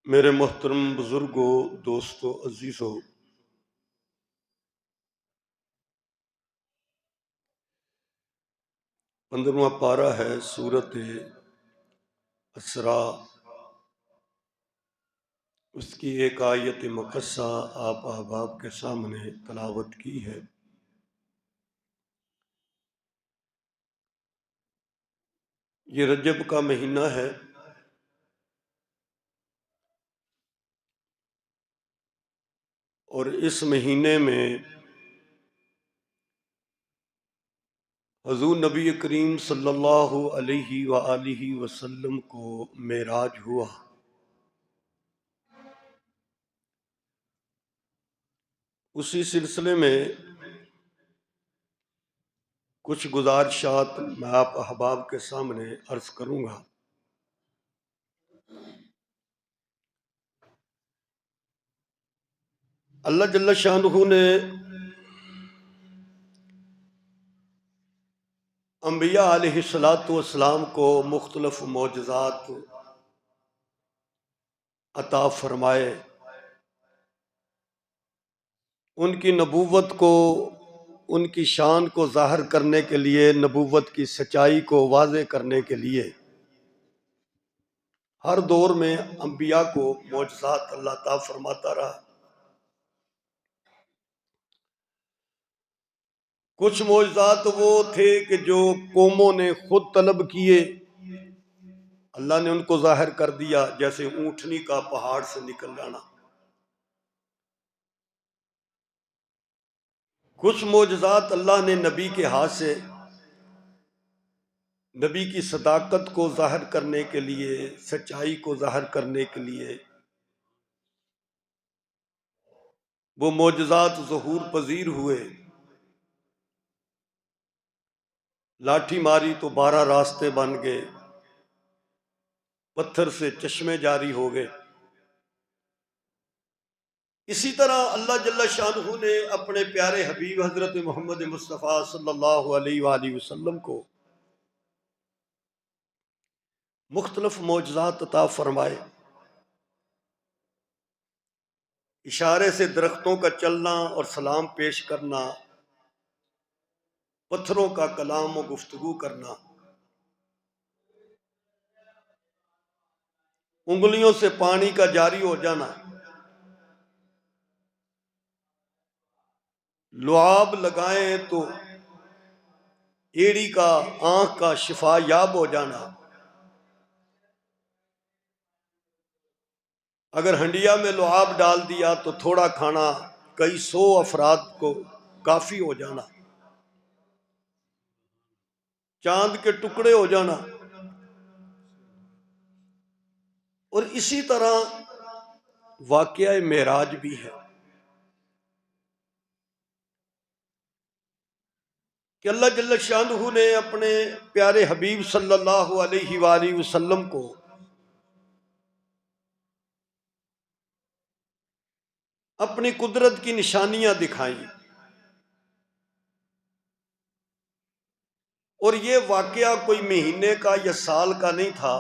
میرے محترم بزرگوں، دوستوں، عزیزوں، 15واں پارہ ہے سورۃ اسراء۔ اس کی ایک آیت مقصہ آپ احباب کے سامنے تلاوت کی ہے۔ یہ رجب کا مہینہ ہے، اور اس مہینے میں حضور نبی کریم صلی اللہ علیہ وآلہ وسلم کو معراج ہوا۔ اسی سلسلے میں کچھ گزارشات میں آپ احباب کے سامنے عرض کروں گا۔ اللہ جل شانہ نے انبیاء علیہ السلام کو مختلف معجزات عطا فرمائے۔ ان کی نبوت کو، ان کی شان کو ظاہر کرنے کے لیے، نبوت کی سچائی کو واضح کرنے کے لیے ہر دور میں انبیاء کو معجزات اللہ عطا فرماتا رہا۔ کچھ معجزات وہ تھے کہ جو قوموں نے خود طلب کیے، اللہ نے ان کو ظاہر کر دیا، جیسے اونٹنی کا پہاڑ سے نکل جانا۔ کچھ معجزات اللہ نے نبی کے ہاتھ سے، نبی کی صداقت کو ظاہر کرنے کے لیے، سچائی کو ظاہر کرنے کے لیے وہ معجزات ظہور پذیر ہوئے۔ لاٹھی ماری تو 12 راستے بن گئے، پتھر سے چشمے جاری ہو گئے۔ اسی طرح اللہ جل شانہ نے اپنے پیارے حبیب حضرت محمد مصطفیٰ صلی اللہ علیہ وآلہ وسلم کو مختلف معجزات عطا فرمائے۔ اشارے سے درختوں کا چلنا اور سلام پیش کرنا، پتھروں کا کلام و گفتگو کرنا، انگلیوں سے پانی کا جاری ہو جانا، لعاب لگائیں تو ایڑی کا، آنکھ کا شفا یاب ہو جانا، اگر ہنڈیا میں لعاب ڈال دیا تو تھوڑا کھانا کئی 100 افراد کو کافی ہو جانا، چاند کے ٹکڑے ہو جانا۔ اور اسی طرح واقعہ معراج بھی ہے کہ اللہ جل شانہ نے اپنے پیارے حبیب صلی اللہ علیہ وآلہ وسلم کو اپنی قدرت کی نشانیاں دکھائیں، اور یہ واقعہ کوئی مہینے کا یا سال کا نہیں تھا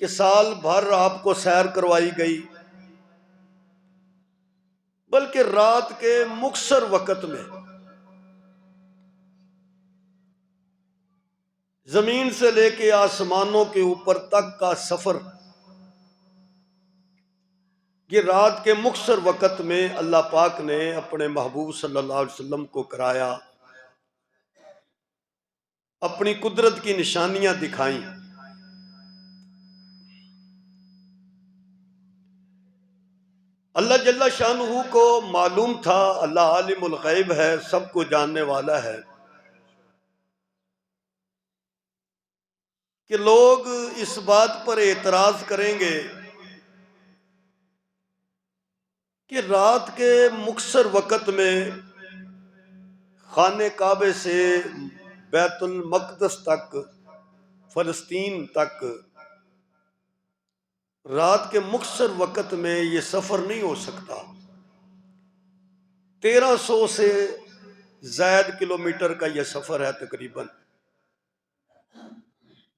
کہ سال بھر آپ کو سیر کروائی گئی، بلکہ رات کے مختصر وقت میں زمین سے لے کے آسمانوں کے اوپر تک کا سفر، یہ رات کے مختصر وقت میں اللہ پاک نے اپنے محبوب صلی اللہ علیہ وسلم کو کرایا، اپنی قدرت کی نشانیاں دکھائیں۔ اللہ جل شانہ کو معلوم تھا، اللہ عالم الغیب ہے، سب کو جاننے والا ہے، کہ لوگ اس بات پر اعتراض کریں گے کہ رات کے مختصر وقت میں خانہ کعبے سے بیت المقدس تک، فلسطین تک، رات کے مختصر وقت میں یہ سفر نہیں ہو سکتا۔ 1300 سے زائد کلومیٹر کا یہ سفر ہے تقریباً۔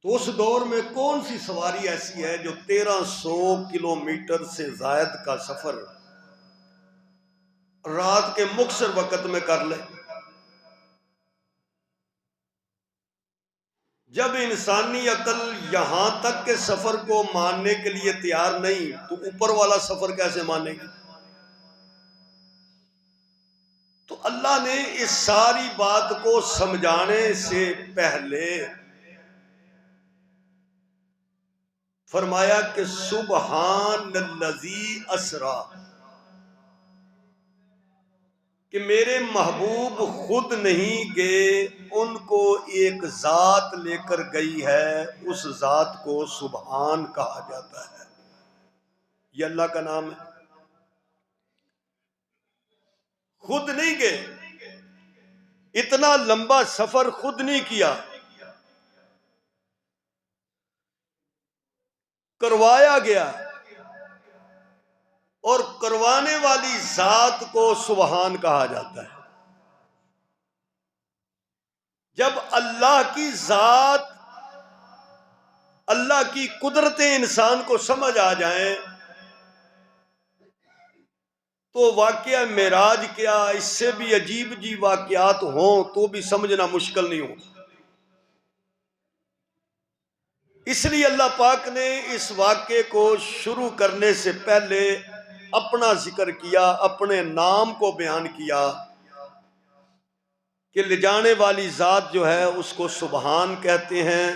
تو اس دور میں کون سی سواری ایسی ہے جو 1300 کلومیٹر سے زائد کا سفر رات کے مختصر وقت میں کر لے؟ جب انسانی عقل یہاں تک کے سفر کو ماننے کے لیے تیار نہیں تو اوپر والا سفر کیسے مانے گی؟ تو اللہ نے اس ساری بات کو سمجھانے سے پہلے فرمایا کہ سبحان الذی اسرا، کہ میرے محبوب خود نہیں گئے، ان کو ایک ذات لے کر گئی ہے، اس ذات کو سبحان کہا جاتا ہے، یہ اللہ کا نام ہے۔ خود نہیں گئے، اتنا لمبا سفر خود نہیں کیا، کروایا گیا، اور کروانے والی ذات کو سبحان کہا جاتا ہے۔ جب اللہ کی ذات، اللہ کی قدرتیں انسان کو سمجھ آ جائیں تو واقعہ معراج کیا، اس سے بھی عجیب عجیب واقعات ہوں تو بھی سمجھنا مشکل نہیں ہو۔ اس لیے اللہ پاک نے اس واقعے کو شروع کرنے سے پہلے اپنا ذکر کیا، اپنے نام کو بیان کیا کہ لے جانے والی ذات جو ہے اس کو سبحان کہتے ہیں،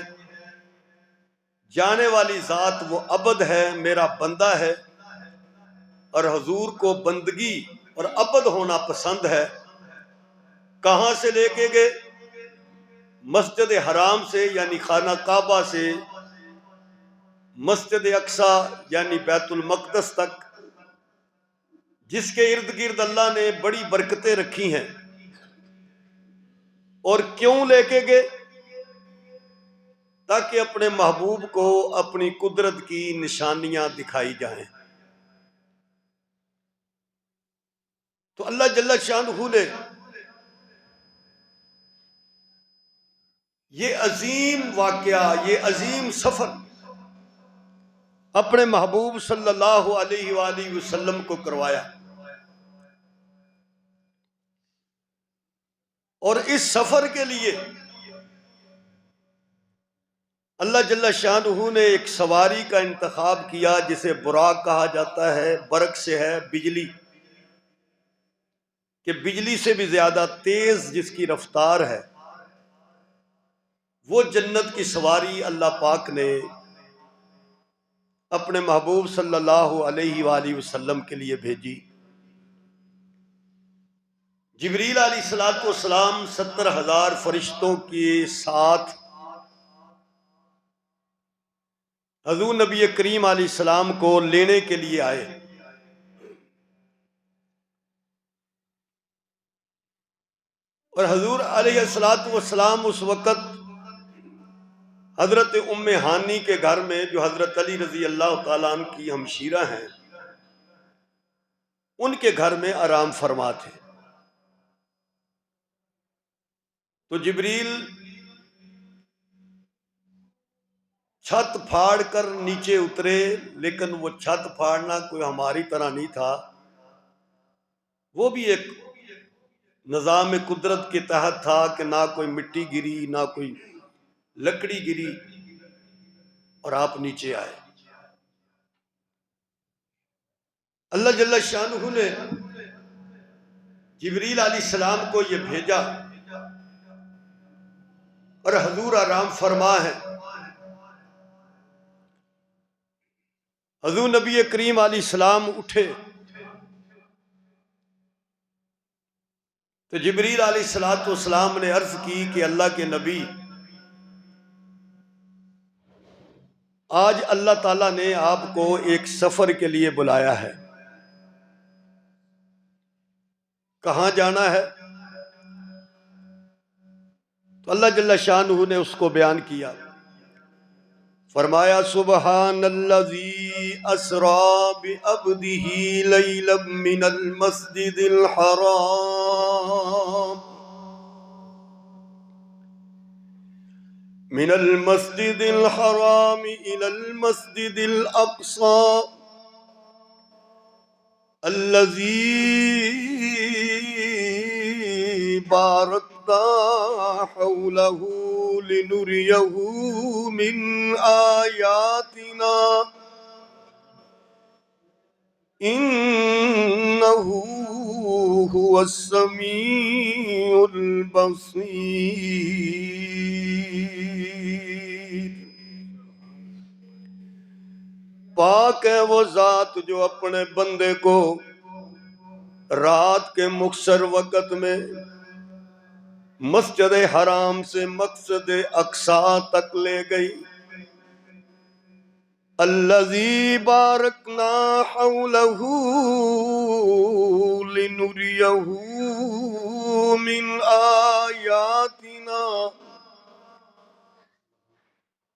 جانے والی ذات وہ عبد ہے، میرا بندہ ہے، اور حضور کو بندگی اور عبد ہونا پسند ہے۔ کہاں سے لے کے گئے؟ مسجد حرام سے یعنی خانہ کعبہ سے مسجد اقصی یعنی بیت المقدس تک، جس کے ارد گرد اللہ نے بڑی برکتیں رکھی ہیں۔ اور کیوں لے کے گئے؟ تاکہ اپنے محبوب کو اپنی قدرت کی نشانیاں دکھائی جائیں۔ تو اللہ جل شانہ نے یہ عظیم واقعہ، یہ عظیم سفر اپنے محبوب صلی اللہ علیہ وآلہ وسلم کو کروایا، اور اس سفر کے لیے اللہ جل شانہ نے ایک سواری کا انتخاب کیا جسے براق کہا جاتا ہے، برق سے ہے بجلی، کہ بجلی سے بھی زیادہ تیز جس کی رفتار ہے، وہ جنت کی سواری اللہ پاک نے اپنے محبوب صلی اللہ علیہ وآلہ وسلم کے لیے بھیجی۔ جبریل علیہ السلام 70,000 فرشتوں کے ساتھ حضور نبی کریم علیہ السلام کو لینے کے لیے آئے، اور حضور علیہ السلام اس وقت حضرت ام ہانی کے گھر میں، جو حضرت علی رضی اللہ تعالیٰ عنہ کی ہمشیرہ ہیں، ان کے گھر میں آرام فرما تھے۔ تو جبریل چھت پھاڑ کر نیچے اترے، لیکن وہ چھت پھاڑنا کوئی ہماری طرح نہیں تھا، وہ بھی ایک نظام قدرت کے تحت تھا کہ نہ کوئی مٹی گری نہ کوئی لکڑی گری، اور آپ نیچے آئے۔ اللہ جل شانہ نے جبریل علیہ السلام کو یہ بھیجا، اور حضور آرام فرما ہے۔ حضور نبی کریم علیہ السلام اٹھے تو جبریل علیہ السلام نے عرض کی کہ اللہ کے نبی، آج اللہ تعالیٰ نے آپ کو ایک سفر کے لیے بلایا ہے، کہاں جانا ہے؟ تو اللہ جل شانہ نے اس کو بیان کیا، فرمایا سبحان الذی اسری بعبدہ لیلا من المسجد الحرام من المسجد الحرام إلى المسجد الأقصى الذي باركنا حوله لنريه من آياتنا إنه هو السميع البصير۔ پاک ہے وہ ذات جو اپنے بندے کو رات کے مختصر وقت میں مسجد حرام سے مقصد اقصی تک لے گئی۔ الذی بارکنا حولہ لنریہ من آیاتنا،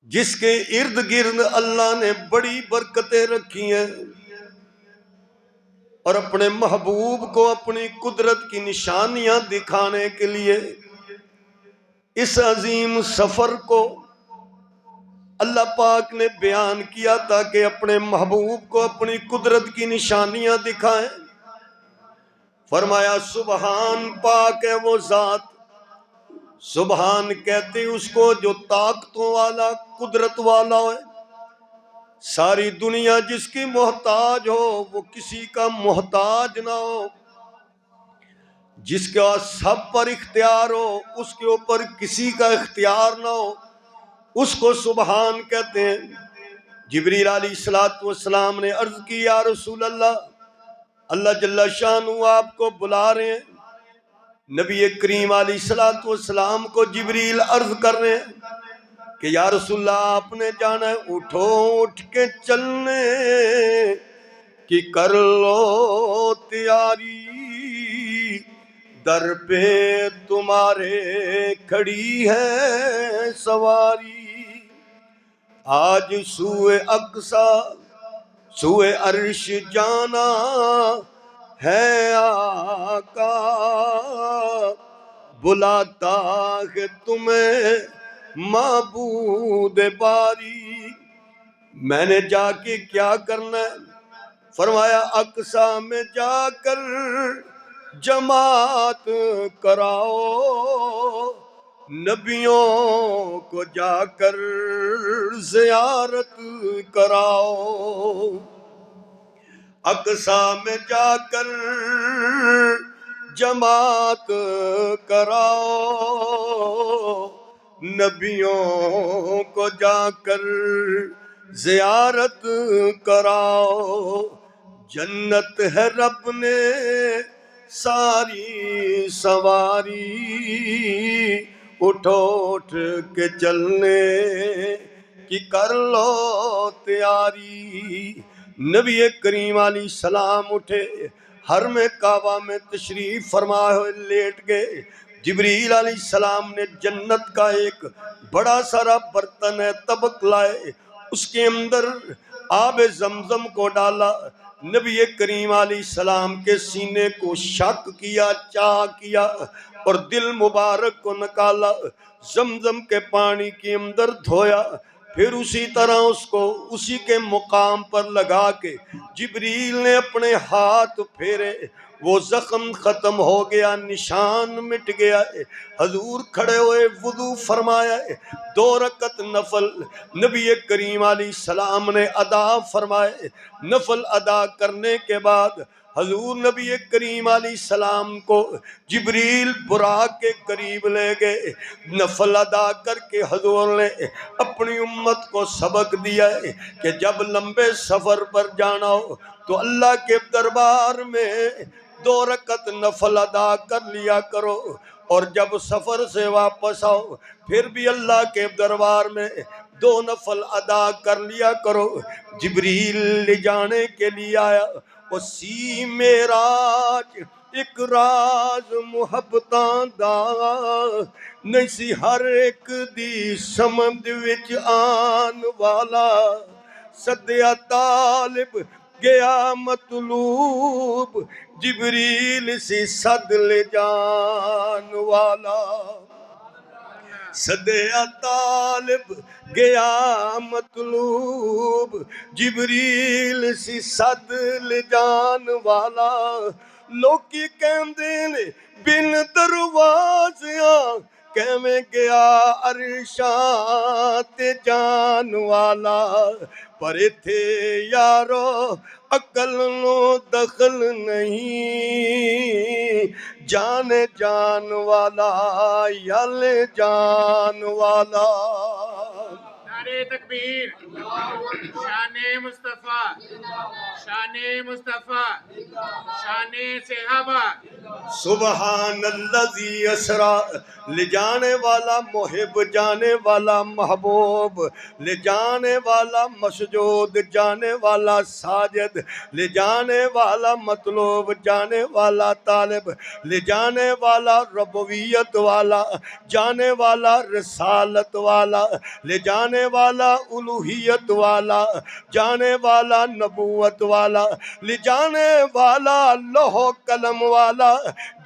جس کے ارد گرد اللہ نے بڑی برکتیں رکھی ہیں اور اپنے محبوب کو اپنی قدرت کی نشانیاں دکھانے کے لیے اس عظیم سفر کو اللہ پاک نے بیان کیا تاکہ اپنے محبوب کو اپنی قدرت کی نشانیاں دکھائیں۔ فرمایا سبحان، پاک ہے وہ ذات، سبحان کہتے اس کو جو طاقتوں والا قدرت والا ہے، ساری دنیا جس کی محتاج ہو وہ کسی کا محتاج نہ ہو، جس کا سب پر اختیار ہو اس کے اوپر کسی کا اختیار نہ ہو، اس کو سبحان کہتے ہیں۔ جبریل علیہ السلام نے عرض کی یا رسول اللہ، اللہ جل شانہ آپ کو بلا رہے ہیں۔ نبی کریم علیہ السلام کو جبریل عرض کر رہے ہیں کہ یا رسول اللہ آپ نے جانا ہے، اٹھو اٹھ کے چلنے کی کر لو تیاری، در پہ تمہارے کھڑی ہے سواری۔ آج سوئے اقصی سوئے عرش جانا ہے آقا، بلاتا ہے تمہیں معبود باری۔ میں نے جا کے کیا کرنا ہے؟ فرمایا اقصی میں جا کر جماعت کراؤ، نبیوں کو جا کر زیارت کراؤ۔ اقصی میں جا کر جماعت کراؤ، نبیوں کو جا کر زیارت کراؤ۔ جنت ہے رب نے ساری سواری، اٹھو اٹھ کے چلنے کی کر لو تیاری۔ نبی کریم علیہ السلام اٹھے، حرم کعبہ میں تشریف فرما ہوئے لیٹ گئے۔ جبریل علیہ السلام نے جنت کا ایک بڑا سارا برتن ہے طبق لائے، اس کے اندر آب زمزم کو ڈالا۔ نبی کریم علیہ السلام کے سینے کو شک کیا، چاہ کیا اور دل مبارک کو نکالا، زمزم کے پانی کے اندر دھویا، پھر اسی طرح اس کو اسی کے مقام پر لگا کے جبریل نے اپنے ہاتھ پھیرے، وہ زخم ختم ہو گیا، نشان مٹ گیا ہے۔ حضور کھڑے ہوئے وضو فرمایا ہے، 2 رکعت نفل نبی کریم علیہ السلام نے ادا فرمائے۔ نفل ادا کرنے کے بعد حضور نبی کریم علیہ السلام کو جبریل براق کے قریب لے گئے۔ نفل ادا کر کے حضور نے اپنی امت کو سبق دیا ہے کہ جب لمبے سفر پر جانا ہو تو اللہ کے دربار میں 2 رکعت نفل ادا کر لیا کرو، اور جب سفر سے واپس آؤ پھر بھی اللہ کے دربار میں 2 نفل ادا کر لیا کرو۔ جبریل لے جانے کے لیے آیا، اسی معراج ایک راز محبتاں دا نہیں سی ہر ایک دی سمجھ وچ آن والا، سدیا طالب گیا مطلوب، جبریل سی سد لے جان والا۔ صدیا طالب گیا مطلوب، جبریل سی صد لے جان والا، لوکی کہندے نے بن دروازیاں، کیویں گیا عرشاں تے جان والا، پر ایتھے یارو عقل نو دخل نہیں، جان جان والا یل جان والا۔ نعرہ تکبیر، شان مصطفیٰ، شان مصطفیٰ، شان صحابہ۔ سبحان الذی اسرا، لے جانے والا محب، جانے والا محبوب، لے جانے والا مسجود، جانے والا ساجد، لے جانے والا مطلوب، جانے والا طالب، لے جانے والا ربویت والا، جانے والا رسالت والا، لے جانے والا الوہیت والا، جانے والا نبوت والا، لے جانے والا لوح قلم والا،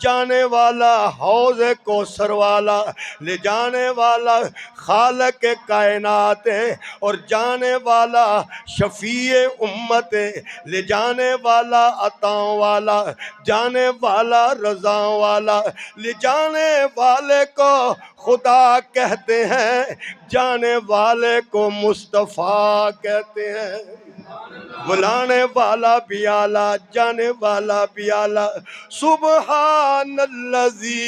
جانے والا حوض کوثر والا، لے جانے والا خالق کائنات ہے، اور جانے والا شفیع امت ہے، لے جانے والا عطاؤں والا، جانے والا رضاؤں والا، لے جانے والے کو خدا کہتے ہیں، جانے والے کو مصطفیٰ کہتے ہیں، بلانے والا بھی اعلیٰ، جانے والا بھی اعلیٰ۔ سبحان الذی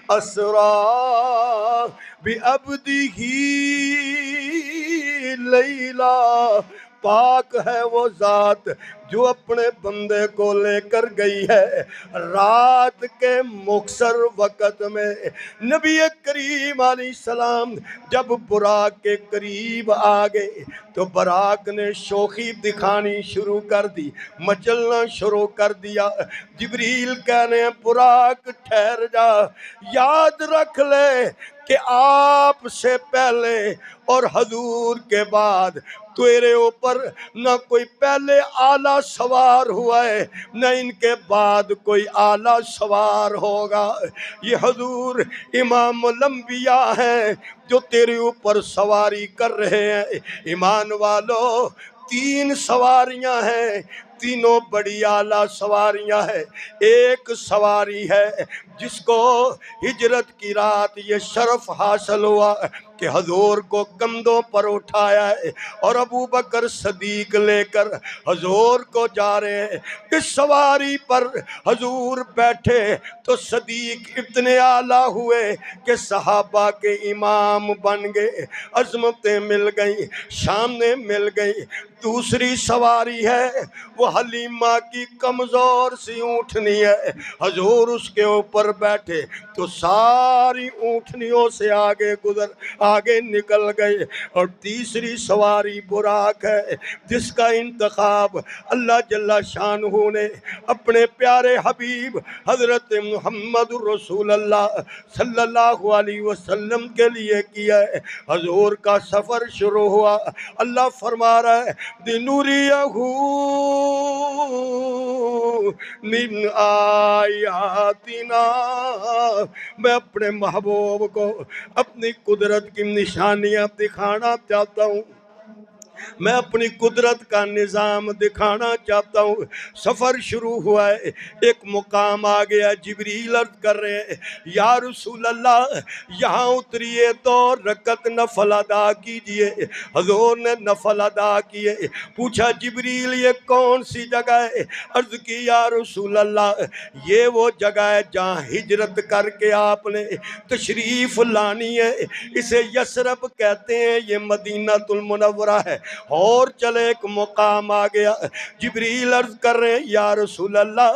اسرا بعبدہ لیلا، پاک ہے وہ ذات جو اپنے بندے کو لے کر گئی ہے رات کے مختصر وقت میں۔ نبی کریم علیہ السلام جب براق کے قریب آگئے تو براق نے شوخی دکھانی شروع کر دی، مچلنا شروع کر دیا۔ جبریل کہنے براق ٹھہر جا، یاد رکھ لے کہ آپ سے پہلے اور حضور کے بعد تیرے اوپر نہ کوئی پہلے آلہ سوار ہوا ہے، نہ ان کے بعد کوئی آلہ سوار ہوگا۔ یہ حضور امام الانبیاء ہیں جو تیرے اوپر سواری کر رہے ہیں۔ ایمان والو، 3 سواریاں ہیں، تینوں بڑی اعلیٰ سواریاں ہیں۔ ایک سواری ہے جس کو ہجرت کی رات یہ شرف حاصل ہوا کہ حضور کو کندھوں پر اٹھایا ہے، اور ابو بکر صدیق لے کر حضور کو جا رہے ہیں۔ اس سواری پر حضور بیٹھے تو صدیق اتنے اعلیٰ ہوئے کہ صحابہ کے امام بن گئے، عظمتیں مل گئیں، شامنے مل گئی۔ دوسری سواری ہے وہ حلیمہ کی کمزور سی اونٹنی ہے، حضور اس کے اوپر بیٹھے تو ساری اونٹنیوں سے آگے نکل گئے۔ اور تیسری سواری براق ہے جس کا انتخاب اللہ جل شانہ نے اپنے پیارے حبیب حضرت محمد رسول اللہ صلی اللہ علیہ وسلم کے لیے کیا ہے۔ حضور کا سفر شروع ہوا، اللہ فرما رہا ہے دِنُرِيَهُ مِنْ آیاتنا، میں اپنے محبوب کو اپنی قدرت کی نشانیاں دکھانا چاہتا ہوں، میں اپنی قدرت کا نظام دکھانا چاہتا ہوں۔ سفر شروع ہوا ہے، ایک مقام آ گیا، جبریل عرض کر رہے ہیں یا رسول اللہ یہاں اتریے تو رکعت نفل ادا کیجئے۔ حضور نے نفل ادا کیے، پوچھا جبریل یہ کون سی جگہ ہے؟ عرض کی یا رسول اللہ یہ وہ جگہ ہے جہاں ہجرت کر کے آپ نے تشریف لانی ہے، اسے یثرب کہتے ہیں، یہ مدینہ المنورہ ہے۔ اور چلے ایک مقام آ گیا، جبریل عرض کر رہے ہیں یا رسول اللہ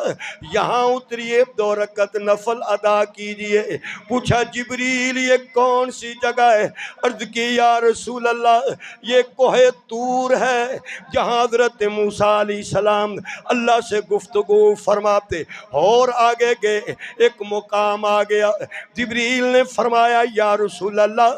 یہاں اتریے 2 رکعت نفل ادا کیجئے۔ پوچھا جبریل یہ کون سی جگہ ہے؟ عرض کی یا رسول اللہ یہ کوہ طور ہے جہاں حضرت موسیٰ علیہ السلام اللہ سے گفتگو فرماتے۔ اور آگے گئے، ایک مقام آ گیا، جبریل نے فرمایا یا رسول اللہ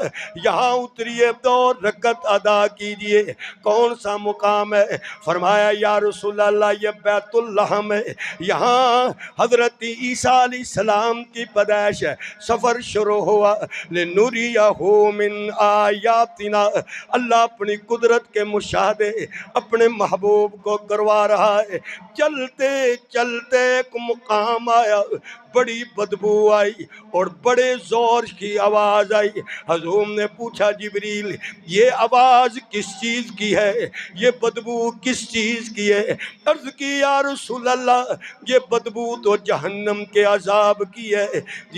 یہاں اتریے 2 رکعت ادا کیجئے۔ کون سا مقام ہے؟ فرمایا یا رسول اللہ یہ بیت اللحم ہے، یہاں حضرت عیسیٰ علیہ السلام کی پیدائش ہے، سفر شروع ہوا لنُرِیَہُ من آیاتنا، اللہ اپنی قدرت کے مشاہدے اپنے محبوب کو کروا رہا ہے۔ چلتے چلتے ایک مقام آیا، بڑی بدبو آئی اور بڑے زور کی آواز آئی۔ حضور نے پوچھا جبریل یہ آواز کس چیز کی ہے، یہ بدبو کس چیز کی ہے؟ عرض کی یا رسول اللہ یہ بدبو تو جہنم کے عذاب کی ہے،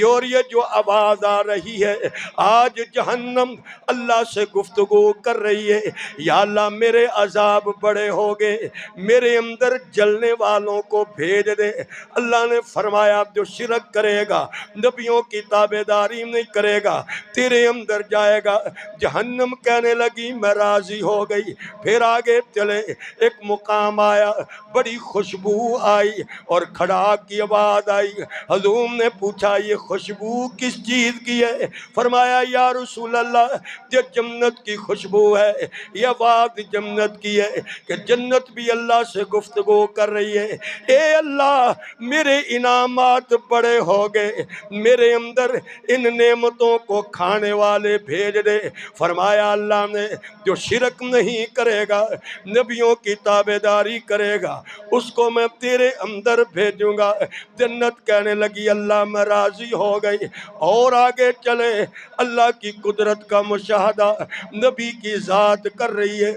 اور یہ جو آواز آ رہی ہے آج جہنم اللہ سے گفتگو کر رہی ہے، یا اللہ میرے عذاب بڑے ہو گئے، میرے اندر جلنے والوں کو بھیج دے۔ اللہ نے فرمایا جو شرک کرے گا، نبیوں کی تابعداری نہیں کرے گا، تیرے اندر جائے گا۔ جہنم کہنے لگی میں راضی ہو گئی۔ پھر آگے چلے، ایک مقام آیا، بڑی خوشبو آئی اور کھڑا کی آواز آئی۔ حضور نے پوچھا یہ خوشبو کس چیز کی ہے؟ فرمایا یا رسول اللہ یہ جنت کی خوشبو ہے، یہ آواز جنت کی ہے کہ جنت بھی اللہ سے گفتگو کر رہی ہے، اے اللہ میرے انعامات بڑے ہو گئے، میرے اندر ان نعمتوں کو کھانے والے بھیج دے۔ فرمایا اللہ نے جو شرک نہیں کرے گا، نبیوں کی تابعداری کرے گا، اس کو میں تیرے اندر بھیجوں گا۔ جنت کہنے لگی اللہ میں راضی ہو گئی۔ اور آگے چلے، اللہ کی قدرت کا مشاہدہ نبی کی ذات کر رہی ہے،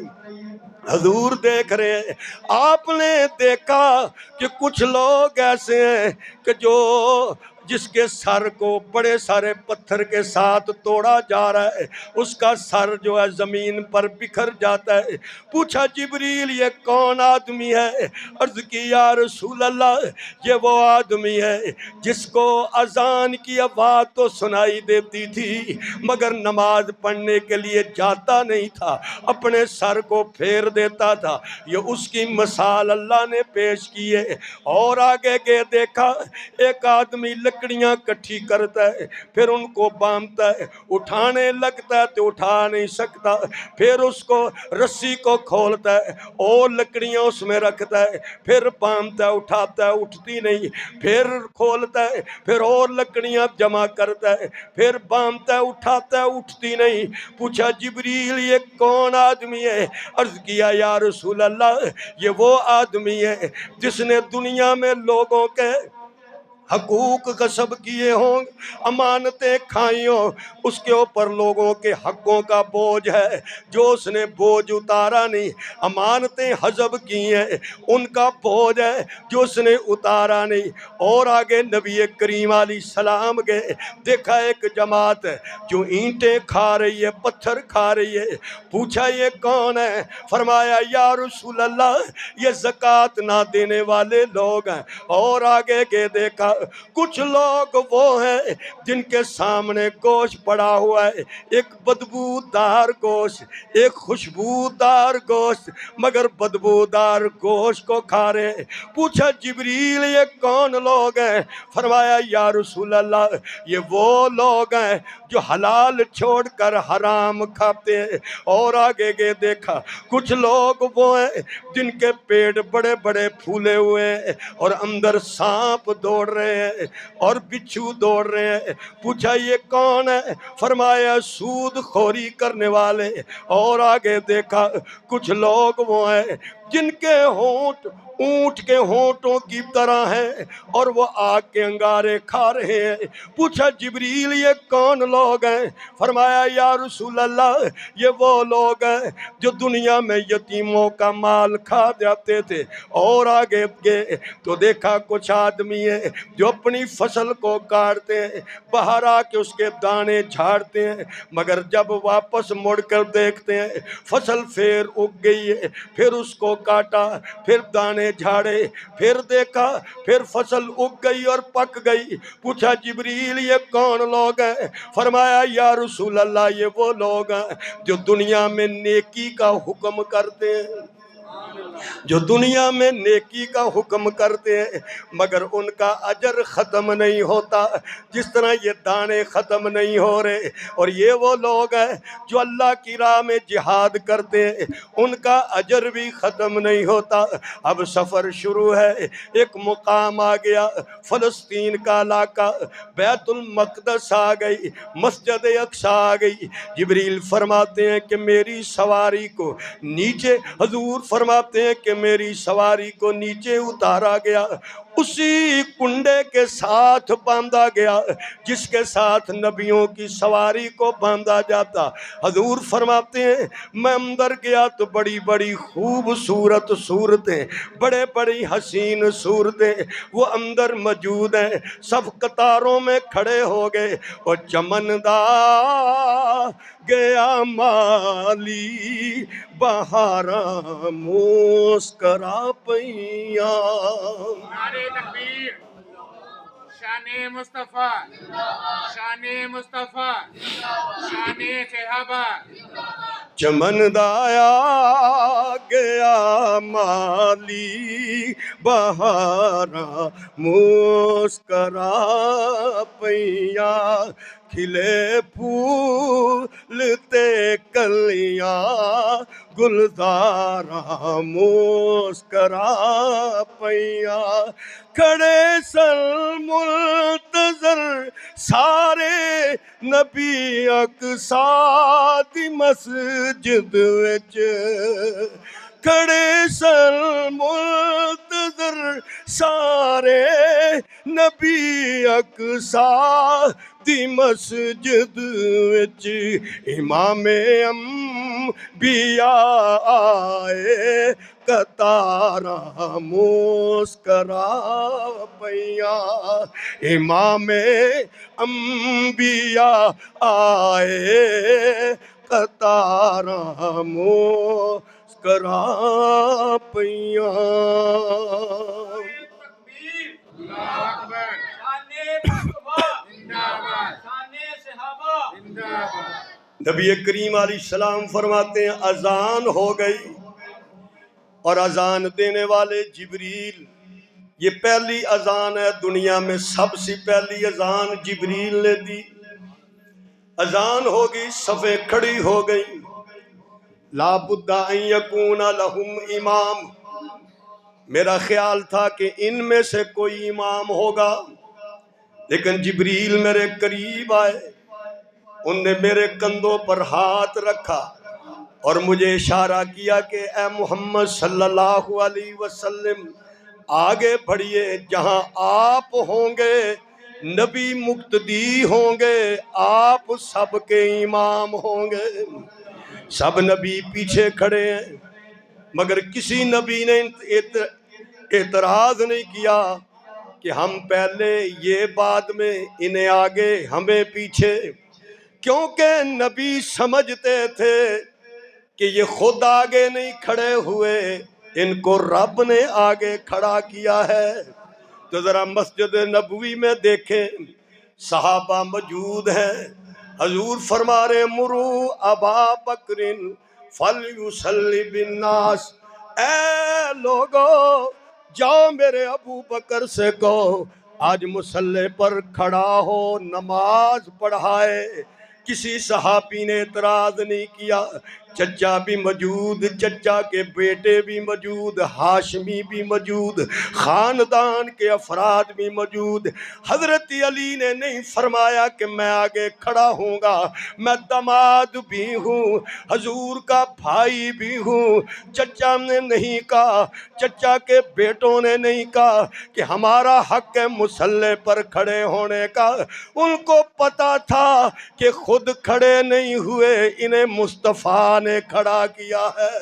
حضور دیکھ رہے ہیں۔ آپ نے دیکھا کہ کچھ لوگ ایسے ہیں کہ جو جس کے سر کو بڑے سارے پتھر کے ساتھ توڑا جا رہا ہے، اس کا سر جو ہے زمین پر بکھر جاتا ہے۔ پوچھا جبریل یہ کون آدمی ہے؟ عرض کی یا رسول اللہ یہ وہ آدمی ہے جس کو اذان کی آواز تو سنائی دیتی تھی مگر نماز پڑھنے کے لیے جاتا نہیں تھا، اپنے سر کو پھیر دیتا تھا۔ یہ اس کی مثال اللہ نے پیش کی ہے۔ اور آگے گئے دیکھا ایک آدمی لکڑیاں کٹھی کرتا ہے، پھر ان کو باندھتا ہے، اٹھانے لگتا ہے تو اٹھا نہیں سکتا، پھر اس کو رسی کو کھولتا ہے اور لکڑیاں اس میں رکھتا ہے، پھر باندھتا ہے، اٹھاتا ہے، اٹھتی نہیں، پھر کھولتا ہے، پھر اور لکڑیاں جمع کرتا ہے، پھر باندھتا ہے، اٹھاتا ہے، اٹھتی نہیں۔ پوچھا جبریل یہ کون آدمی ہے؟ عرض کیا یا رسول اللہ یہ وہ آدمی ہے جس نے دنیا میں لوگوں کے حقوق غصب کیے ہوں، امانتیں کھائی ہوں، اس کے اوپر لوگوں کے حقوں کا بوجھ ہے جو اس نے بوجھ اتارا نہیں، امانتیں حذف کی ہیں ان کا بوجھ ہے جو اس نے اتارا نہیں۔ اور آگے نبی کریم علیہ السلام گئے، دیکھا ایک جماعت ہے جو اینٹیں کھا رہی ہے، پتھر کھا رہی ہے۔ پوچھا یہ کون ہے؟ فرمایا یا رسول اللہ یہ زکوٰۃ نہ دینے والے لوگ ہیں۔ اور آگے کے دیکھا کچھ لوگ وہ ہیں جن کے سامنے گوشت پڑا ہوا ہے، ایک بدبودار گوشت، ایک خوشبودار گوشت، مگر بدبودار گوشت کو کھا رہے ہیں۔ پوچھا جبریل یہ کون لوگ ہیں؟ فرمایا یا رسول اللہ یہ وہ لوگ ہیں جو حلال چھوڑ کر حرام کھاتے ہیں۔ اور آگے گئے دیکھا کچھ لوگ وہ ہیں جن کے پیٹ بڑے بڑے پھولے ہوئے ہیں اور اندر سانپ دوڑ رہے ہیں اور بچھو دوڑ رہے ہیں۔ پوچھا یہ کون ہے؟ فرمایا سود خوری کرنے والے۔ اور آگے دیکھا کچھ لوگ وہ ہیں جن کے ہونٹ اونٹ کے ہونٹوں کی طرح ہیں اور وہ آگ کے انگارے کھا رہے ہیں۔ پوچھا جبریل یہ کون لوگ ہیں؟ فرمایا یا رسول اللہ یہ وہ لوگ ہیں جو دنیا میں یتیموں کا مال کھا جاتے تھے۔ اور آگے گئے تو دیکھا کچھ آدمی ہیں جو اپنی فصل کو کاٹتے ہیں، باہر آ کے اس کے دانے جھاڑتے ہیں، مگر جب واپس مڑ کر دیکھتے ہیں فصل پھر اگ گئی ہے، پھر اس کو کاٹا، پھر دانے جھاڑے، پھر دیکھا پھر فصل اگ گئی اور پک گئی۔ پوچھا جبریل یہ کون لوگ ہیں؟ فرمایا یا رسول اللہ یہ وہ لوگ ہیں جو دنیا میں نیکی کا حکم کرتے ہیں، جو دنیا میں نیکی کا حکم کرتے ہیں مگر ان کا اجر ختم نہیں ہوتا، جس طرح یہ دانے ختم نہیں ہو رہے، اور یہ وہ لوگ ہیں جو اللہ کی راہ میں جہاد کرتے ہیں، ان کا اجر بھی ختم نہیں ہوتا۔ اب سفر شروع ہے، ایک مقام آ گیا، فلسطین کا علاقہ، بیت المقدس آ گئی، مسجد اقصیٰ آ گئی۔ جبریل فرماتے ہیں کہ میری سواری کو نیچے، حضور فرماتے ہیں کہ میری سواری کو نیچے اتارا گیا، اسی کنڈے کے ساتھ باندھا گیا جس کے ساتھ نبیوں کی سواری کو باندھا جاتا۔ حضور فرماتے ہیں میں اندر گیا تو بڑی بڑی خوبصورت صورتیں، بڑے بڑی حسین صورتیں وہ اندر موجود ہیں، سب قطاروں میں کھڑے ہو گئے، اور چمندا گیا مالی بہاراں مسکرا پیاں۔ نعرے تکبیر، شان مصطفیٰ، شان مصطفیٰ، شان صحابہ۔ چمندایا گیا مالی بہاراں مسکرا پیاں، کھلے پھول تے کلیاں گلزاراں مسکرا پیاں، کھڑے سر منتظر سارے نبی اقصیٰ دی مسجد وچ، کھڑے سر منتظر سارے نبی اقصیٰ دی مسجد وچ، امام انبیاء آئے قطاراں مسکرا پیاں، امام انبیاء آئے قطاراں مسکرا پیاں۔ تکبیر، اللہ اکبر، شان مصطفیٰ زندہ باد، شان صحابہ زندہ باد۔ نبی کریم علیہ السلام فرماتے ہیں اذان ہو گئی، اور اذان دینے والے جبریل، یہ پہلی اذان ہے دنیا میں، سب سے پہلی اذان جبریل نے دی۔ اذان ہوگی، صفیں کھڑی ہو گئی، لا بد ان یکون لہم امام، میرا خیال تھا کہ ان میں سے کوئی امام ہوگا، لیکن جبریل میرے قریب آئے، ان نے میرے کندھوں پر ہاتھ رکھا اور مجھے اشارہ کیا کہ اے محمد صلی اللہ علیہ وسلم آگے بڑھیے، جہاں آپ ہوں گے نبی مقتدی ہوں گے، آپ سب کے امام ہوں گے۔ سب نبی پیچھے کھڑے ہیں، مگر کسی نبی نے اعتراض نہیں کیا کہ ہم پہلے یہ بعد میں، انہیں آگے ہمیں پیچھے، کیونکہ نبی سمجھتے تھے کہ یہ خود آگے نہیں کھڑے ہوئے، ان کو رب نے آگے کھڑا کیا ہے۔ تو ذرا مسجد نبوی میں دیکھیں، صحابہ موجود ہیں، حضور فرما رہے مرو ابا بکر فلیصلی بالناس، اے لوگو جاؤ میرے ابو بکر سے کہو آج مصلی پر کھڑا ہو، نماز پڑھائے۔ کسی صحابی نے اعتراض نہیں کیا، چچا بھی موجود، چچا کے بیٹے بھی موجود، ہاشمی بھی موجود، خاندان کے افراد بھی موجود۔ حضرت علی نے نہیں فرمایا کہ میں آگے کھڑا ہوں گا، میں داماد بھی ہوں، حضور کا بھائی بھی ہوں۔ چچا نے نہیں کہا، چچا کے بیٹوں نے نہیں کہا کہ ہمارا حق ہے مصلی پر کھڑے ہونے کا، ان کو پتا تھا کہ خود کھڑے نہیں ہوئے، انہیں مصطفیٰ نے کھڑا کیا ہے۔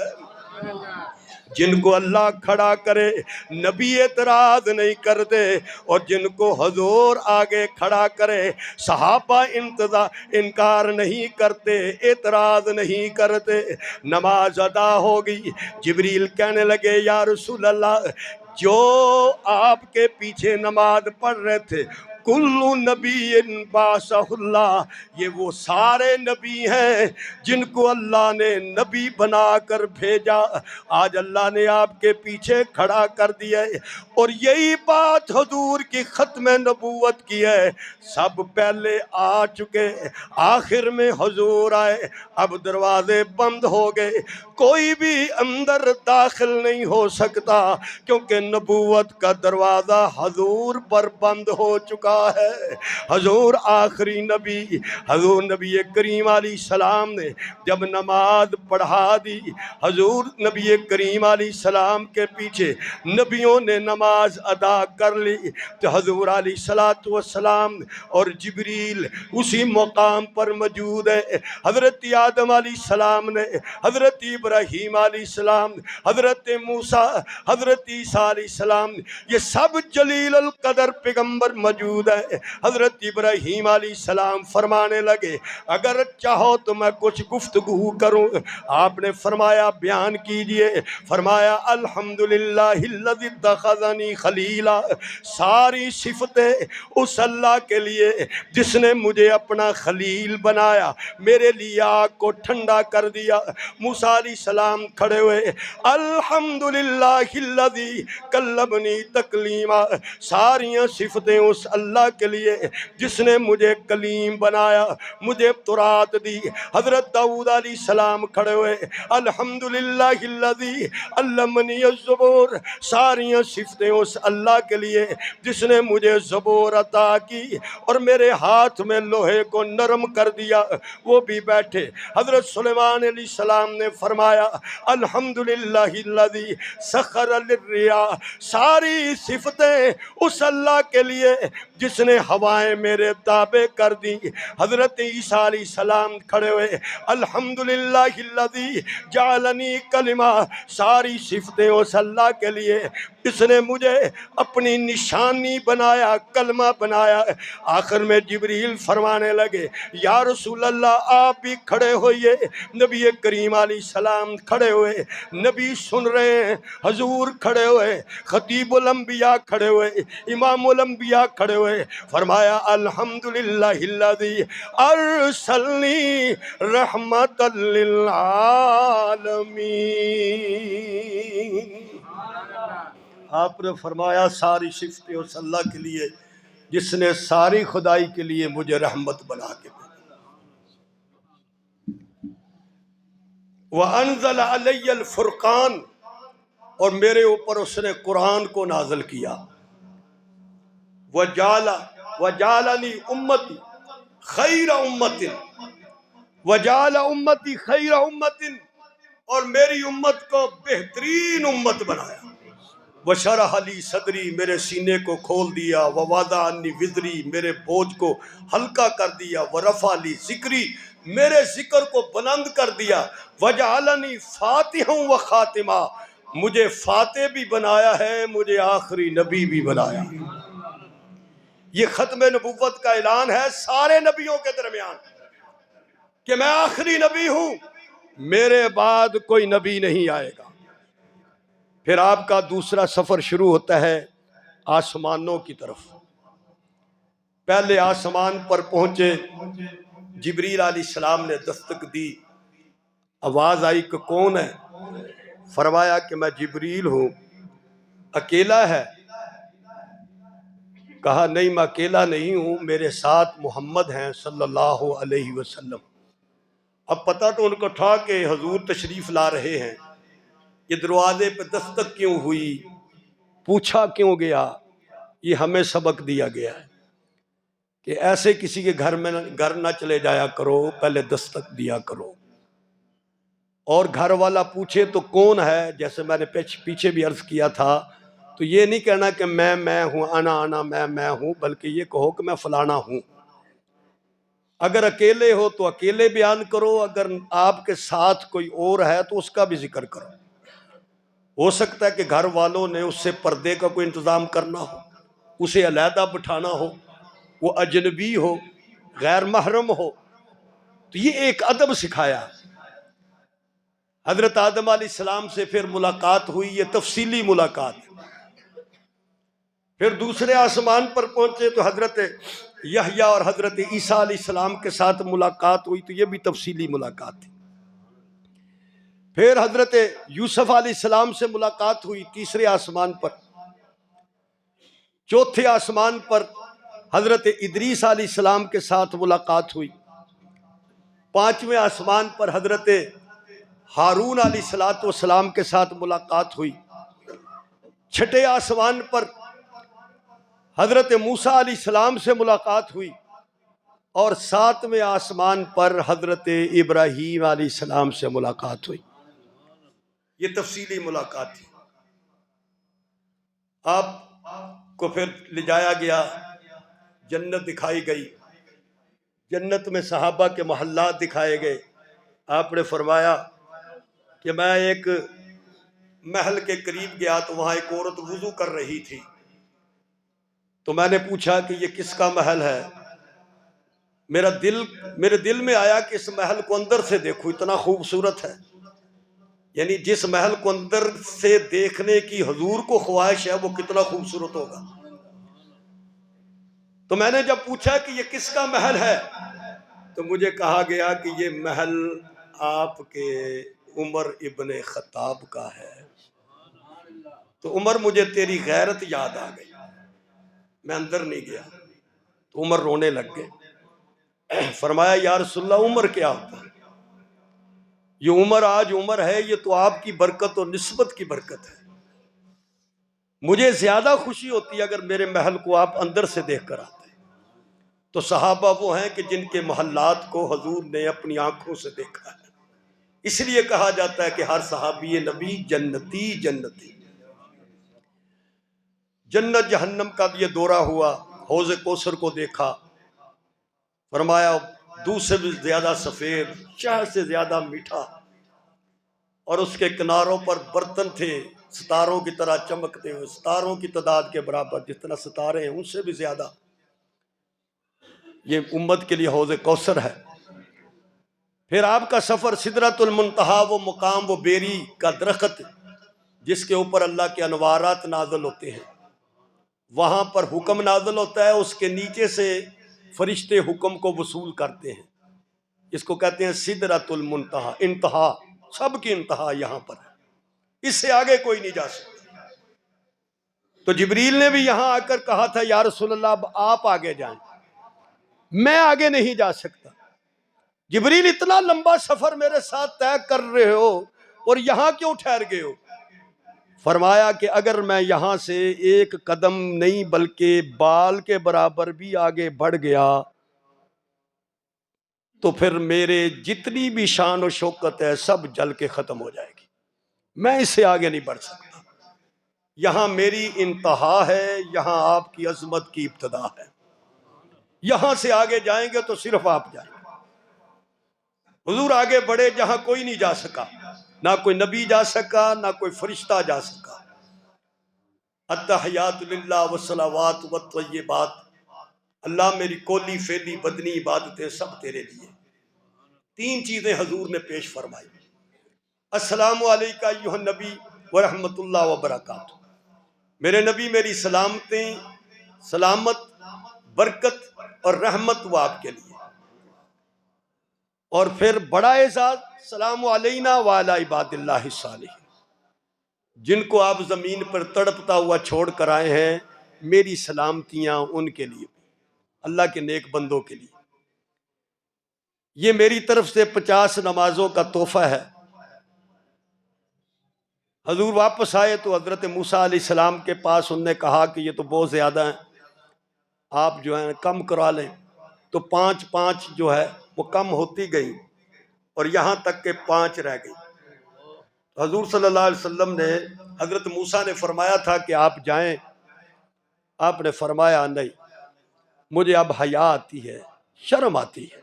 جن کو اللہ کھڑا کرے نبی اعتراض نہیں کرتے، اور جن کو حضور آگے کھڑا کرے صحابہ انکار نہیں کرتے، اعتراض نہیں کرتے۔ نماز ادا ہو گئی، جبریل کہنے لگے یا رسول اللہ، جو آپ کے پیچھے نماز پڑھ رہے تھے کل نبی باسہ اللہ، یہ وہ سارے نبی ہیں جن کو اللہ نے نبی بنا کر بھیجا، آج اللہ نے آپ کے پیچھے کھڑا کر دیا ہے۔ اور یہی بات حضور کی ختم نبوت کی ہے، سب پہلے آ چکے، آخر میں حضور آئے، اب دروازے بند ہو گئے، کوئی بھی اندر داخل نہیں ہو سکتا، کیونکہ نبوت کا دروازہ حضور پر بند ہو چکا ہے۔ حضور آخری نبی، حضور نبی کریم علیہ السلام نے جب نماز پڑھا دی، حضور نبی کریم علیہ السلام کے پیچھے نبیوں نے نماز ادا کر لی، تو حضور علیہ السلام اور جبریل اسی مقام پر موجود ہے۔ حضرت آدم علیہ السلام نے، حضرت ابراہیم علیہ السلام، حضرت موسیٰ، حضرت عیسیٰ علیہ السلام، یہ سب جلیل القدر پیغمبر موجود ہے۔ حضرت ابراہیم علیہ السلام فرمانے لگے اگر چاہو تو میں کچھ گفتگو کروں، آپ نے فرمایا بیان کیجئے، فرمایا الحمدللہ الذی اتخذنی خلیلا، ساری صفتیں اس اللہ کے لیے جس نے مجھے اپنا خلیل بنایا، میرے لیے آگ کو ٹھنڈا کر دیا۔ موسیٰ علیہ السلام کھڑے ہوئے، الحمدللہ الذی کلمنی تکلیما، ساریاں صفتیں اس اللہ کے لیے جس نے مجھے کلیم بنایا، مجھے تورات دی۔ حضرت داؤد علیہ السلام کھڑے ہوئے، الحمدللہ الذی علمنی الزبور، ساریاں صفتیں اس اللہ کے لیے جس نے مجھے زبور عطا کی اور میرے ہاتھ میں لوہے کو نرم کر دیا۔ وہ بھی بیٹھے۔ حضرت سلیمان علیہ السلام نے فرمایا الحمدللہ الذی سخر للرياح، ساری صفتیں اس اللہ کے لیے جس نے ہوائیں میرے تابع کر دی۔ حضرت عیسیٰ علیہ السلام کھڑے ہوئے، الحمدللہ الذی جعلنی کلمہ، ساری صفتیں اس اللہ کے لیے جس نے مجھے اپنی نشانی بنایا، کلمہ بنایا۔ آخر میں جبریل فرمانے لگے یا رسول اللہ آپ بھی کھڑے ہوئے۔ نبی کریم علیہ السلام کھڑے ہوئے، نبی سن رہے ہیں، حضور کھڑے ہوئے، خطیب الانبیاء کھڑے ہوئے، امام الانبیاء کھڑے ہوئے، فرمایا الحمدللہ الذی ارسلنی رحمت للعالمین۔ آپ نے فرمایا ساری صفتیں اس اللہ کے لیے جس نے ساری خدائی کے لیے مجھے رحمت بنا کے بھیجا۔ وَأَنزَلَ عَلَيَّ الْفُرْقَانَ، اور میرے اوپر اس نے قرآن کو نازل کیا۔ وَجَعَلَنِي أُمَّتِي خَيْرَ أُمَّةٍ، وَجَعَلَ أُمَّتِي خَيْرَ أُمَّةٍ، اور میری امت کو بہترین امت بنایا۔ وَشَرَحَ لِي صَدْرِي، میرے سینے کو کھول دیا۔ وَوَضَعَ عَنِّي وِزْرِي، میرے بوجھ کو ہلکا کر دیا۔ وَرَفَعَ لِي ذِکْرِي، میرے ذکر کو بلند کر دیا۔ وَجَعَلَنِي فَاتِحًا وَخَاتِمًا، مجھے فاتح بھی بنایا ہے، مجھے آخری نبی بھی بنایا ہے۔ یہ ختم نبوت کا اعلان ہے سارے نبیوں کے درمیان کہ میں آخری نبی ہوں، میرے بعد کوئی نبی نہیں آئے گا۔ پھر آپ کا دوسرا سفر شروع ہوتا ہے آسمانوں کی طرف۔ پہلے آسمان پر پہنچے، جبریل علیہ السلام نے دستک دی، آواز آئی کہ کون ہے؟ فرمایا کہ میں جبریل ہوں۔ اکیلا ہے؟ کہا نہیں میں اکیلا نہیں ہوں، میرے ساتھ محمد ہیں صلی اللہ علیہ وسلم۔ اب پتہ تو ان کو تھا کہ حضور تشریف لا رہے ہیں، یہ دروازے پہ دستک کیوں ہوئی، پوچھا کیوں گیا، یہ ہمیں سبق دیا گیا ہے کہ ایسے کسی کے گھر نہ چلے جایا کرو، پہلے دستک دیا کرو۔ اور گھر والا پوچھے تو کون ہے، جیسے میں نے پیچھے بھی عرض کیا تھا، تو یہ نہیں کہنا کہ میں ہوں، انا میں ہوں، بلکہ یہ کہو کہ میں فلانا ہوں۔ اگر اکیلے ہو تو اکیلے بیان کرو، اگر آپ کے ساتھ کوئی اور ہے تو اس کا بھی ذکر کرو۔ ہو سکتا ہے کہ گھر والوں نے اس سے پردے کا کوئی انتظام کرنا ہو، اسے علیحدہ بٹھانا ہو، وہ اجنبی ہو، غیر محرم ہو، تو یہ ایک ادب سکھایا۔ حضرت آدم علیہ السلام سے پھر ملاقات ہوئی، یہ تفصیلی ملاقات۔ پھر دوسرے آسمان پر پہنچے تو حضرت یحییٰ اور حضرت عیسیٰ علیہ السلام کے ساتھ ملاقات ہوئی، تو یہ بھی تفصیلی ملاقات تھی۔ پھر حضرت یوسف علیہ السلام سے ملاقات ہوئی تیسرے آسمان پر۔ چوتھے آسمان پر حضرت ادریس علیہ السلام کے ساتھ ملاقات ہوئی۔ پانچویں آسمان پر حضرت ہارون علیہ السلام کے ساتھ ملاقات ہوئی۔ چھٹے آسمان پر حضرت موسیٰ علیہ السلام سے ملاقات ہوئی، اور ساتویں آسمان پر حضرت ابراہیم علیہ السلام سے ملاقات ہوئی۔ یہ تفصیلی ملاقات تھی۔ آپ کو پھر لے جایا گیا، جنت دکھائی گئی، جنت میں صحابہ کے محلات دکھائے گئے۔ آپ نے فرمایا کہ میں ایک محل کے قریب گیا تو وہاں ایک عورت وضو کر رہی تھی، تو میں نے پوچھا کہ یہ کس کا محل ہے؟ میرے دل میں آیا کہ اس محل کو اندر سے دیکھو، اتنا خوبصورت ہے، یعنی جس محل کو اندر سے دیکھنے کی حضور کو خواہش ہے وہ کتنا خوبصورت ہوگا۔ تو میں نے جب پوچھا کہ یہ کس کا محل ہے تو مجھے کہا گیا کہ یہ محل آپ کے عمر ابن خطاب کا ہے۔ تو عمر، مجھے تیری غیرت یاد آ گئی، میں اندر نہیں گیا۔ تو عمر رونے لگ گئے۔ فرمایا یا رسول اللہ، عمر کیا ہوتا ہے؟ یہ عمر آج عمر ہے، یہ تو آپ کی برکت اور نسبت کی برکت ہے۔ مجھے زیادہ خوشی ہوتی ہے اگر میرے محل کو آپ اندر سے دیکھ کر آتے۔ تو صحابہ وہ ہیں کہ جن کے محلات کو حضور نے اپنی آنکھوں سے دیکھا ہے، اس لیے کہا جاتا ہے کہ ہر صحابی نبی جنتی جنتی۔ جنت جہنم کا بھی یہ دورہ ہوا، حوض کوثر کو دیکھا، فرمایا دودھ سے بھی زیادہ سفید، شہد سے زیادہ میٹھا، اور اس کے کناروں پر برتن تھے ستاروں کی طرح چمکتے ہوئے، ستاروں کی تعداد کے برابر، جتنا ستارے ہیں ان سے بھی زیادہ۔ یہ امت کے لیے حوض کوثر ہے۔ پھر آپ کا سفر سدرۃ المنتہا، وہ مقام، وہ بیری کا درخت جس کے اوپر اللہ کے انوارات نازل ہوتے ہیں، وہاں پر حکم نازل ہوتا ہے، اس کے نیچے سے فرشتے حکم کو وصول کرتے ہیں۔ اس کو کہتے ہیں سدرۃ المنتہا، انتہا، سب کی انتہا یہاں پر ہے، اس سے آگے کوئی نہیں جا سکتا۔ تو جبریل نے بھی یہاں آ کر کہا تھا یا رسول اللہ اب آپ آگے جائیں، میں آگے نہیں جا سکتا۔ جبریل اتنا لمبا سفر میرے ساتھ طے کر رہے ہو اور یہاں کیوں ٹھہر گئے ہو؟ فرمایا کہ اگر میں یہاں سے ایک قدم نہیں بلکہ بال کے برابر بھی آگے بڑھ گیا تو پھر میرے جتنی بھی شان و شوکت ہے سب جل کے ختم ہو جائے گی، میں اس سے آگے نہیں بڑھ سکتا۔ یہاں میری انتہا ہے، یہاں آپ کی عظمت کی ابتدا ہے، یہاں سے آگے جائیں گے تو صرف آپ جائیں گے۔ حضور آگے بڑھے جہاں کوئی نہیں جا سکا، نہ کوئی نبی جا سکا، نہ کوئی فرشتہ جا سکا۔ التحیات للہ والصلوات والطیبات، اللہ میری کولی فیلی بدنی عبادتیں سب تیرے لیے۔ تین چیزیں حضور نے پیش فرمائی۔ السلام علیکہ ایھا النبی ورحمۃ اللہ وبرکاتہ، میرے نبی میری سلامتیں، سلامت، برکت اور رحمت وہ آپ کے لیے۔ اور پھر بڑا اعزاز، سلام علینا وعلی عباد اللہ الصالحین، جن کو آپ زمین پر تڑپتا ہوا چھوڑ کر آئے ہیں، میری سلامتیاں ان کے لیے، اللہ کے نیک بندوں کے لیے۔ یہ میری طرف سے 50 نمازوں کا تحفہ ہے۔ حضور واپس آئے تو حضرت موسیٰ علیہ السلام کے پاس انہوں نے کہا کہ یہ تو بہت زیادہ ہیں، آپ جو ہیں کم کرا لیں۔ تو 5 جو ہے وہ کم ہوتی گئی اور یہاں تک کہ 5 رہ گئی۔ حضور صلی اللہ علیہ وسلم نے، حضرت موسیٰ نے فرمایا تھا کہ آپ جائیں، آپ نے فرمایا نہیں، مجھے اب حیا آتی ہے، شرم آتی ہے۔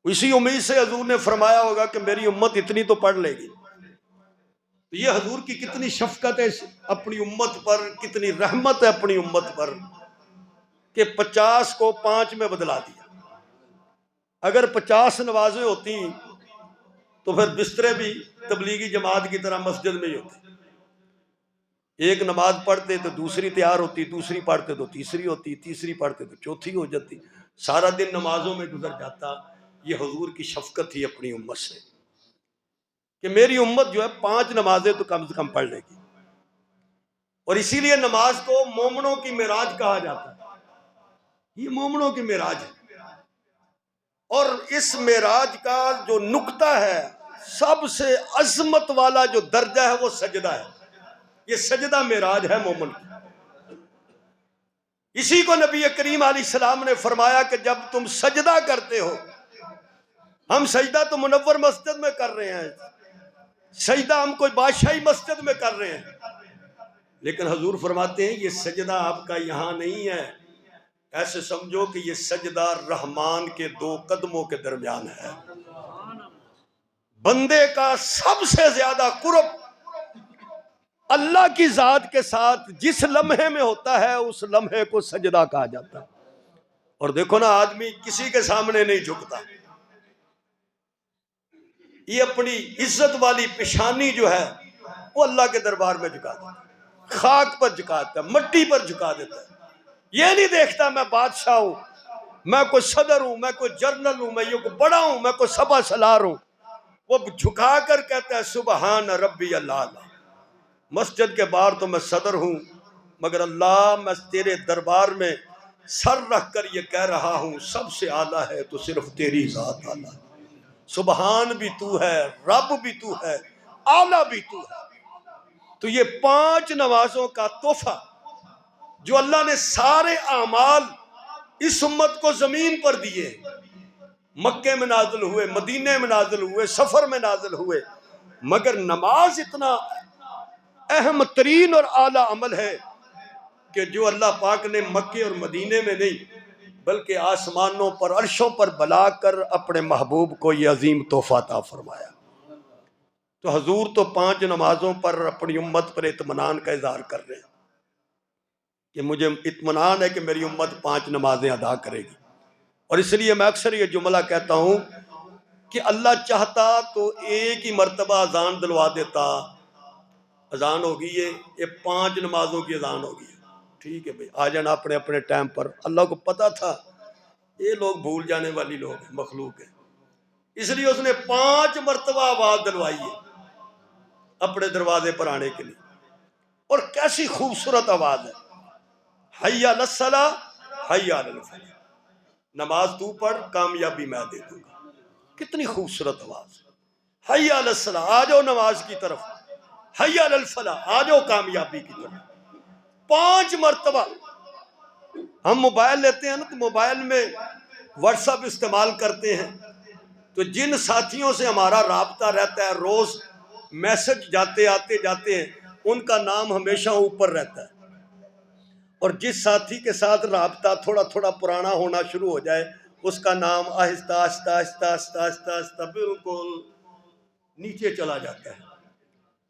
اسی امید سے حضور نے فرمایا ہوگا کہ میری امت اتنی تو پڑھ لے گی۔ تو یہ حضور کی کتنی شفقت ہے اپنی امت پر، کتنی رحمت ہے اپنی امت پر کہ 50 کو 5 میں بدلا دیا۔ اگر 50 نمازیں ہوتی تو پھر بسترے بھی تبلیغی جماعت کی طرح مسجد میں ہی ہوتے۔ ایک نماز پڑھتے تو دوسری تیار ہوتی، دوسری پڑھتے تو تیسری ہوتی، تیسری پڑھتے تو چوتھی ہو جاتی، سارا دن نمازوں میں گزر جاتا۔ یہ حضور کی شفقت تھی اپنی امت سے کہ میری امت جو ہے 5 نمازیں تو کم سے کم پڑھ لے گی، اور اسی لیے نماز کو مومنوں کی معراج کہا جاتا ہے۔ یہ مومنوں کی معراج ہے، اور اس معراج کا جو نقطہ ہے، سب سے عظمت والا جو درجہ ہے وہ سجدہ ہے۔ یہ سجدہ معراج ہے مومن کی۔ اسی کو نبی کریم علیہ السلام نے فرمایا کہ جب تم سجدہ کرتے ہو، ہم سجدہ تو منور مسجد میں کر رہے ہیں، سجدہ ہم کوئی بادشاہی مسجد میں کر رہے ہیں، لیکن حضور فرماتے ہیں یہ سجدہ آپ کا یہاں نہیں ہے، ایسے سمجھو کہ یہ سجدہ رحمان کے 2 قدموں کے درمیان ہے۔ بندے کا سب سے زیادہ قرب اللہ کی ذات کے ساتھ جس لمحے میں ہوتا ہے، اس لمحے کو سجدہ کہا جاتا ہے۔ اور دیکھو نا، آدمی کسی کے سامنے نہیں جھکتا، یہ اپنی عزت والی پیشانی جو ہے وہ اللہ کے دربار میں جھکا دیتا ہے، خاک پر جھکا دیتا ہے، مٹی پر جھکا دیتا ہے۔ یہ نہیں دیکھتا میں بادشاہ ہوں، میں کوئی صدر ہوں، میں کوئی جنرل ہوں، میں یہ کوئی بڑا ہوں، میں کوئی سبا سالار ہوں۔ وہ جھکا کر کہتا ہے سبحان ربی اللہ، مسجد کے باہر تو میں صدر ہوں، مگر اللہ میں تیرے دربار میں سر رکھ کر یہ کہہ رہا ہوں سب سے اعلیٰ ہے تو صرف تیری ذات اعلیٰ ہے۔ سبحان بھی تو ہے، رب بھی تو ہے، اعلیٰ بھی تو ہے۔ تو یہ 5 نمازوں کا تحفہ جو اللہ نے سارے اعمال اس امت کو زمین پر دیے، مکے میں نازل ہوئے، مدینے میں نازل ہوئے، سفر میں نازل ہوئے، مگر نماز اتنا اہم ترین اور اعلیٰ عمل ہے کہ جو اللہ پاک نے مکے اور مدینے میں نہیں بلکہ آسمانوں پر، عرشوں پر بلا کر اپنے محبوب کو یہ عظیم تحفہ عطا فرمایا۔ تو حضور تو 5 نمازوں پر اپنی امت پر اطمینان کا اظہار کر رہے ہیں کہ مجھے اطمینان ہے کہ میری امت 5 نمازیں ادا کرے گی۔ اور اس لیے میں اکثر یہ جملہ کہتا ہوں کہ اللہ چاہتا تو ایک ہی مرتبہ اذان دلوا دیتا، اذان ہوگی، یہ 5 نمازوں کی اذان ہوگی، ٹھیک ہے بھائی آ جانا اپنے اپنے ٹائم پر۔ اللہ کو پتا تھا یہ لوگ بھول جانے والی لوگ ہیں، مخلوق ہیں، اس لیے اس نے 5 مرتبہ آواز دلوائی ہے اپنے دروازے پر آنے کے لیے۔ اور کیسی خوبصورت آواز ہے، حی علی الصلاۃ حی علی الفلاح، نماز تو پڑھ کامیابی میں دے دوں گا۔ کتنی خوبصورت آواز، حی علی الصلاۃ، آ جاؤ نماز کی طرف، حی علی الفلاح، آ جاؤ کامیابی کی طرف۔ 5 مرتبہ۔ ہم موبائل لیتے ہیں نا تو موبائل میں واٹس ایپ استعمال کرتے ہیں، تو جن ساتھیوں سے ہمارا رابطہ رہتا ہے، روز میسج جاتے آتے جاتے ہیں، ان کا نام ہمیشہ اوپر رہتا ہے، اور جس ساتھی کے ساتھ رابطہ تھوڑا تھوڑا پرانا ہونا شروع ہو جائے، اس کا نام آہستہ آہستہ آہستہ آہستہ آہستہ آہستہ بالکل نیچے چلا جاتا ہے۔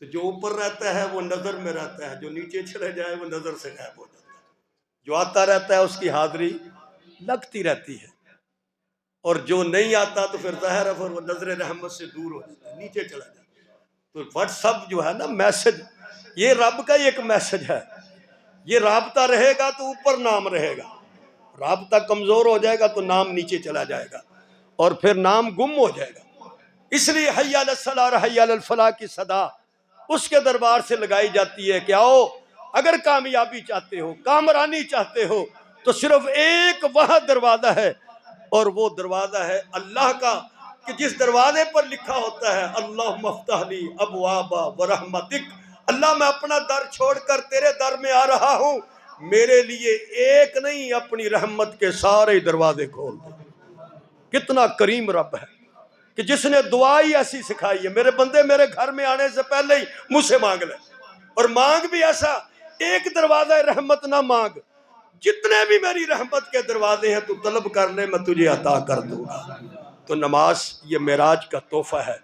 تو جو اوپر رہتا ہے وہ نظر میں رہتا ہے، جو نیچے چلے جائے وہ نظر سے غائب ہو جاتا ہے۔ جو آتا رہتا ہے اس کی حاضری لگتی رہتی ہے، اور جو نہیں آتا تو پھر ظاہر ہے وہ نظر رحمت سے دور ہو جاتا ہے، نیچے چلا جاتا ہے۔ تو واٹس ایپ جو ہے نا، میسج، یہ رب کا ہی ایک میسج ہے۔ یہ رابطہ رہے گا تو اوپر نام رہے گا، رابطہ کمزور ہو جائے گا تو نام نیچے چلا جائے گا، اور پھر نام گم ہو جائے گا۔ اس لیے حی علی الصلاۃ اور حی علی الفلاح کی صدا اس کے دربار سے لگائی جاتی ہے کہ آؤ، اگر کامیابی چاہتے ہو، کامرانی چاہتے ہو، تو صرف ایک وہاں دروازہ ہے، اور وہ دروازہ ہے اللہ کا، کہ جس دروازے پر لکھا ہوتا ہے اللہم افتح لی ابواب ورحمتک، اللہ میں اپنا در چھوڑ کر تیرے در میں آ رہا ہوں، میرے لیے ایک نہیں اپنی رحمت کے سارے دروازے کھول دے۔ کتنا کریم رب ہے کہ جس نے دعا ہی ایسی سکھائی ہے، میرے بندے میرے گھر میں آنے سے پہلے ہی مجھ سے مانگ لے، اور مانگ بھی ایسا، ایک دروازہ رحمت نہ مانگ، جتنے بھی میری رحمت کے دروازے ہیں تو طلب کر لے، میں تجھے عطا کر دوں گا۔ تو نماز یہ معراج کا تحفہ ہے،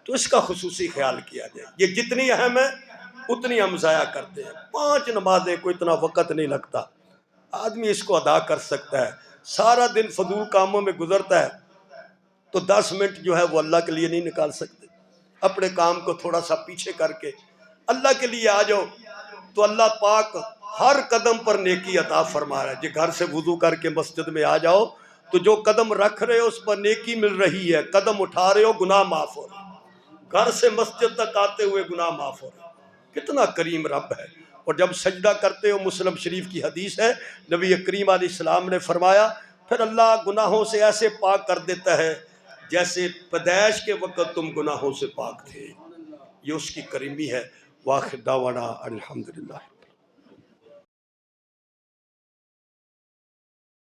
تو اس کا خصوصی خیال کیا جائے۔ یہ جتنی اہم ہے اتنی ہم ضائع کرتے ہیں۔ 5 نمازیں کو اتنا وقت نہیں لگتا، آدمی اس کو ادا کر سکتا ہے۔ سارا دن فضول کاموں میں گزرتا ہے تو 10 منٹ جو ہے وہ اللہ کے لیے نہیں نکال سکتے۔ اپنے کام کو تھوڑا سا پیچھے کر کے اللہ کے لیے آ جاؤ، تو اللہ پاک ہر قدم پر نیکی عطا فرما رہا ہے. جی گھر سے وضو کر کے مسجد میں آ جاؤ تو جو قدم رکھ رہے ہو اس پر نیکی مل رہی ہے، قدم اٹھا رہے ہو گناہ معاف ہو رہا ہے، گھر سے مسجد تک آتے ہوئے گناہ معاف ہو رہا ہے. کتنا کریم رب ہے. اور جب سجدہ کرتے ہو، مسلم شریف کی حدیث ہے، نبی کریم علیہ السلام نے فرمایا پھر اللہ گناہوں سے ایسے پاک کر دیتا ہے جیسے پیدائش کے وقت تم گناہوں سے پاک تھے. یہ اس کی کریمی ہے. واخر دعوانا الحمدللہ.